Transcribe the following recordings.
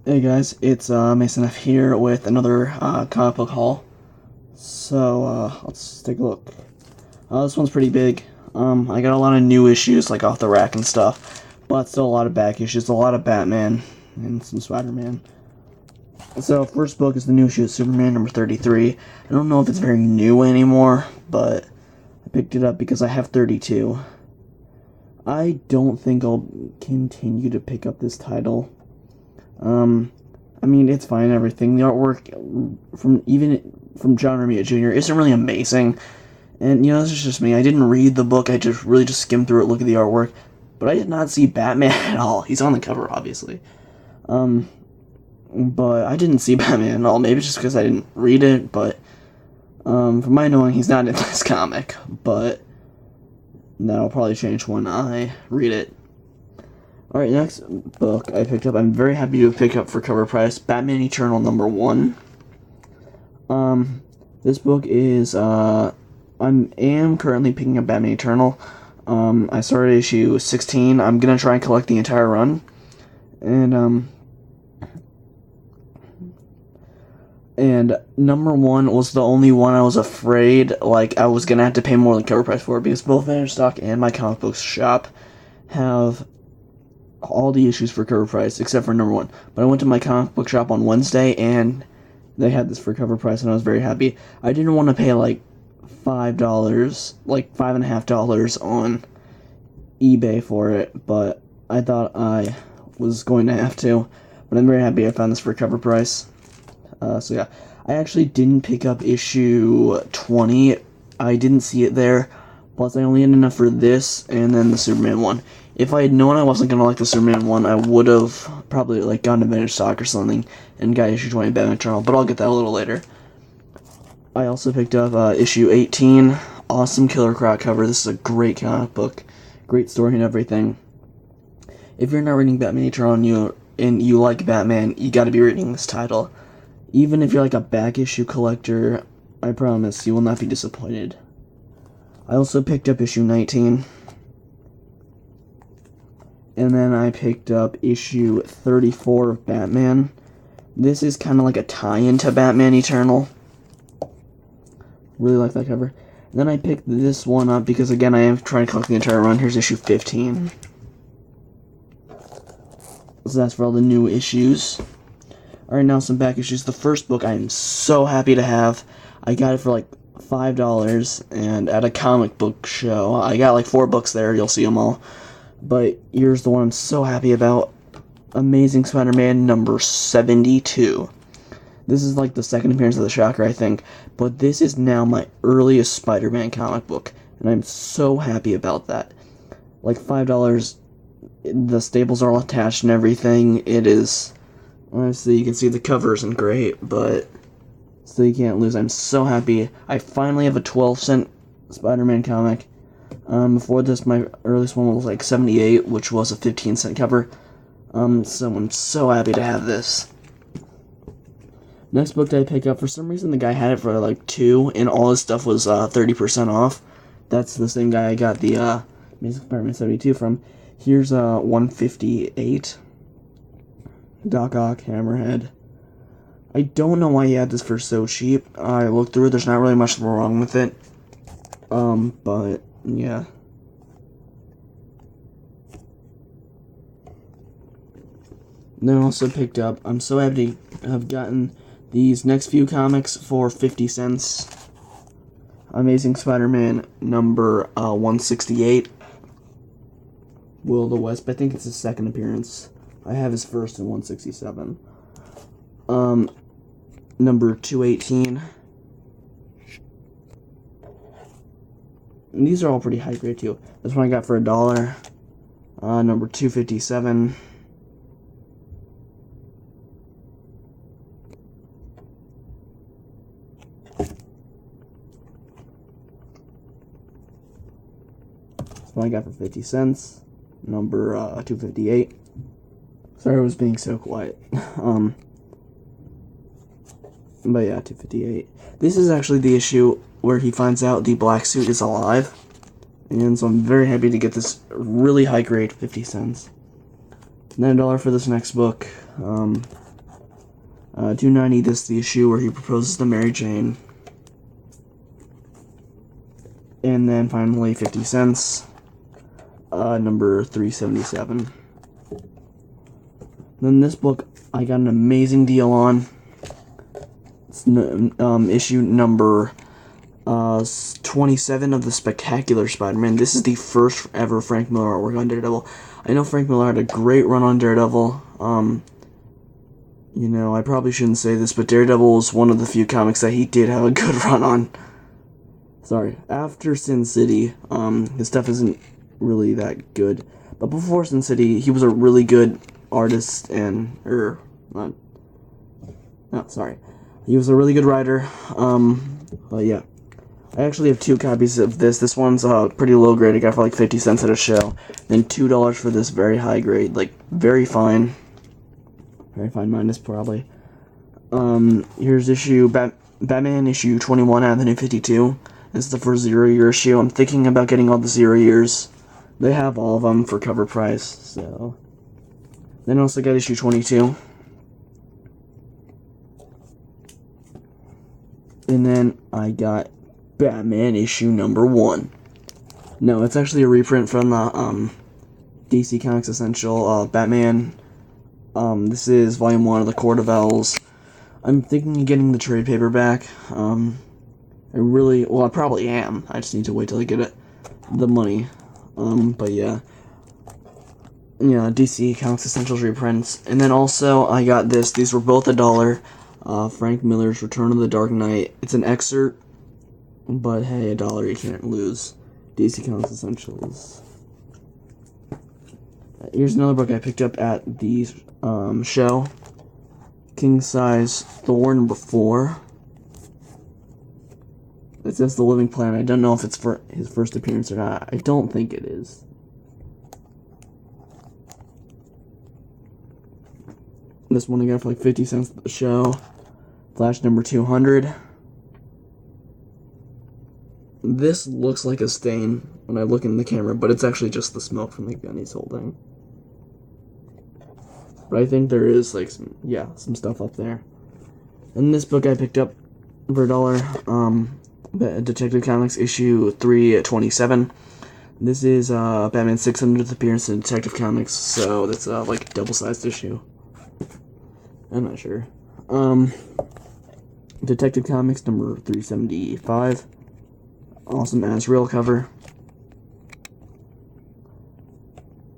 Hey guys, it's Mason F here with another comic book haul. So let's take a look. This one's pretty big. I got a lot of new issues like off the rack and stuff, but still a lot of back issues, a lot of Batman and some Spider-Man. So first book is the new issue of Superman number 33. I don't know if it's very new anymore, but I picked it up because I have 32. I don't think I'll continue to pick up this title. I mean, it's fine and everything. The artwork from John Romita Jr. isn't really amazing. And, you know, this is just me. I didn't read the book. I just really skimmed through it, look at the artwork. But I did not see Batman at all. He's on the cover, obviously. But I didn't see Batman at all. Maybe just because I didn't read it, but, from my knowing, he's not in this comic. But that'll probably change when I read it. Alright, next book I picked up, I'm very happy to pick up for cover price, Batman Eternal number 1. This book is, I am currently picking up Batman Eternal. I started issue 16, I'm gonna try and collect the entire run. And number 1 was the only one I was afraid, like, I was gonna have to pay more than cover price for, because both Vantage Stock and my comic books shop have all the issues for cover price except for number 1. But I went to my comic book shop on Wednesday and they had this for cover price and I was very happy. I didn't want to pay like $5, like $5.50 on eBay for it, but I thought I was going to have to. But I'm very happy I found this for cover price. So yeah, I actually didn't pick up issue 20. I didn't see it there. Plus, I only had enough for this and then the Superman one. If I had known I wasn't gonna like the Superman one, I would have probably like gone to Vintage Stock or something and got issue 20 Batman Eternal, but I'll get that a little later. I also picked up issue 18, awesome Killer Croc cover. This is a great comic book, great story and everything. If you're not reading Batman Eternal and you like Batman, you gotta be reading this title. Even if you're like a back issue collector, I promise you will not be disappointed. I also picked up issue 19. And then I picked up issue 34 of Batman. This is kind of like a tie-in to Batman Eternal. Really like that cover. And then I picked this one up because, again, I am trying to collect the entire run. Here's issue 15. So that's for all the new issues. Alright, now some back issues. The first book I am so happy to have. I got it for like $5, and at a comic book show. I got like 4 books there. You'll see them all. But here's the one I'm so happy about. Amazing Spider-Man number 72. This is like the second appearance of the Shocker, I think. But this is now my earliest Spider-Man comic book. And I'm so happy about that. Like $5. The staples are all attached and everything. It is... Honestly, you can see the cover isn't great, but... Still, you can't lose. I'm so happy. I finally have a 12-cent Spider-Man comic. Before this, my earliest one was like 78, which was a 15-cent cover. So I'm so happy to have this. Next book that I picked up, for some reason the guy had it for like $2, and all his stuff was 30% off. That's the same guy I got the Amazing Spider-Man 72 from. Here's 158. Doc Ock, Hammerhead. I don't know why he had this for so cheap. I looked through it, there's not really much wrong with it. But... yeah. Then I also picked up, I'm so happy to have gotten these next few comics for 50 cents. Amazing Spider-Man number 168. Will of the Wisp, I think it's his second appearance. I have his first in 167. Number 218. And these are all pretty high grade too. This one I got for $1. Number 257. This one I got for 50 cents. Number 258. Sorry I was being so quiet. But yeah, 258. This is actually the issue where he finds out the black suit is alive. And so I'm very happy to get this really high grade, 50 cents. And then $1 for this next book. $2.90, this is the issue where he proposes to Mary Jane. And then finally 50 cents, number 377. Then this book I got an amazing deal on. It's issue number 27 of the Spectacular Spider-Man. This is the first ever Frank Miller artwork on Daredevil. I know Frank Miller had a great run on Daredevil. You know, I probably shouldn't say this, but Daredevil was one of the few comics that he did have a good run on. Sorry. After Sin City, his stuff isn't really that good. But before Sin City, he was a really good artist and, he was a really good writer. But yeah. I actually have 2 copies of this. This one's pretty low grade. I got for like 50 cents at a show. Then $2 for this very high grade, like very fine. Very fine minus probably. Here's Batman issue 21 out of the New 52. This is the first 0-year issue. I'm thinking about getting all the 0 years. They have all of them for cover price, so. Then I also got issue 22. And then I got Batman issue number 1. No, it's actually a reprint from the DC Comics Essential Batman. This is volume 1 of the Court of Owls. I'm thinking of getting the trade paperback. I probably am. I just need to wait till I get the money. But yeah. Yeah, DC Comics Essentials reprints. And then also, I got this. These were both $1. Frank Miller's Return of the Dark Knight. It's an excerpt, but hey, $1 you can't lose. DC Comics Essentials. Here's another book I picked up at the show. King Size Thor number 4. It says The Living Planet. I don't know if it's for his first appearance or not. I don't think it is. This one I got for like 50 cents at the show. Flash number 200. This looks like a stain when I look in the camera, but it's actually just the smoke from the gun he's holding. But I think there is like some stuff up there. And this book I picked up for $1. Detective Comics issue 327. This is Batman's 600th appearance in Detective Comics, so that's like a double-sized issue. I'm not sure. Detective Comics number 375. Awesome Azrael cover.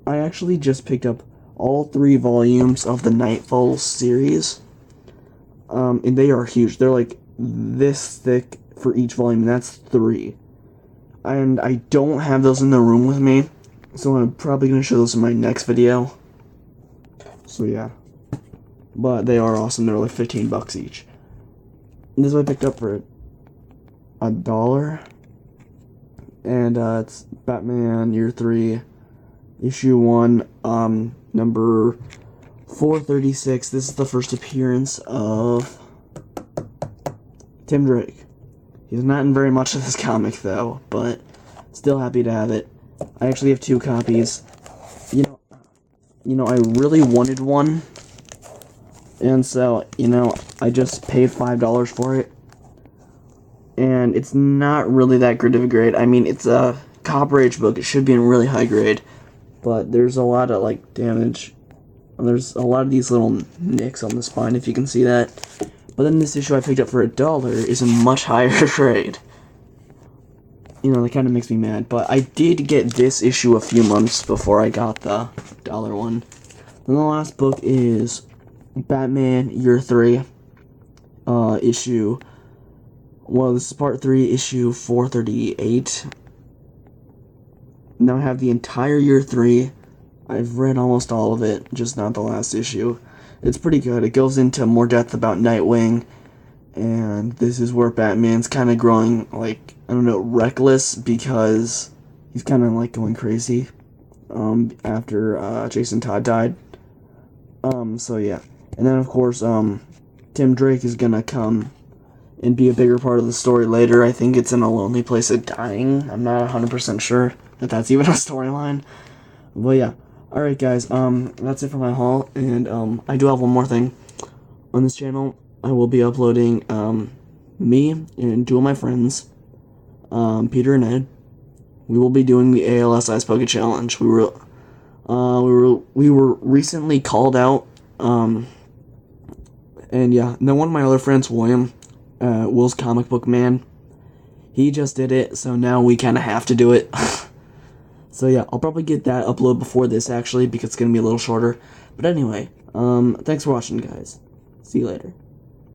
I actually just picked up all 3 volumes of the Nightfall series. And they are huge. They're like this thick for each volume, and that's 3. And I don't have those in the room with me, so I'm probably going to show those in my next video. So yeah. But they are awesome. They're like $15 each. And this one I picked up for $1. And it's Batman Year 3, Issue 1, number 436. This is the first appearance of Tim Drake. He's not in very much of this comic, though, but still happy to have it. I actually have 2 copies. You know, I really wanted one, and so, I just paid $5 for it. And it's not really that good of a grade. I mean, it's a Copper Age book. It should be in really high grade. But there's a lot of, like, damage. There's a lot of these little nicks on the spine, if you can see that. But then this issue I picked up for $1 is a much higher grade. That kind of makes me mad. But I did get this issue a few months before I got the $1 one. Then the last book is Batman Year 3, issue... Well, this is part 3, issue 438. Now I have the entire Year 3. I've read almost all of it, just not the last issue. It's pretty good. It goes into more depth about Nightwing, and this is where Batman's kind of growing, like, I don't know, reckless, because he's kind of, like, going crazy, after, Jason Todd died. So yeah. And then, of course, Tim Drake is gonna come and be a bigger part of the story later. I think it's in A Lonely Place of Dying. I'm not 100% sure that that's even a storyline. But yeah. Alright guys, that's it for my haul, and I do have one more thing. on this channel, I will be uploading me and two of my friends, Peter and Ed. We will be doing the ALS Ice Bucket Challenge. We were recently called out, and yeah. And then one of my other friends, William, Will's Comic Book Man, he just did it, so now we kind of have to do it. So yeah, I'll probably get that upload before this actually, because it's gonna be a little shorter. But anyway, thanks for watching, guys. See you later.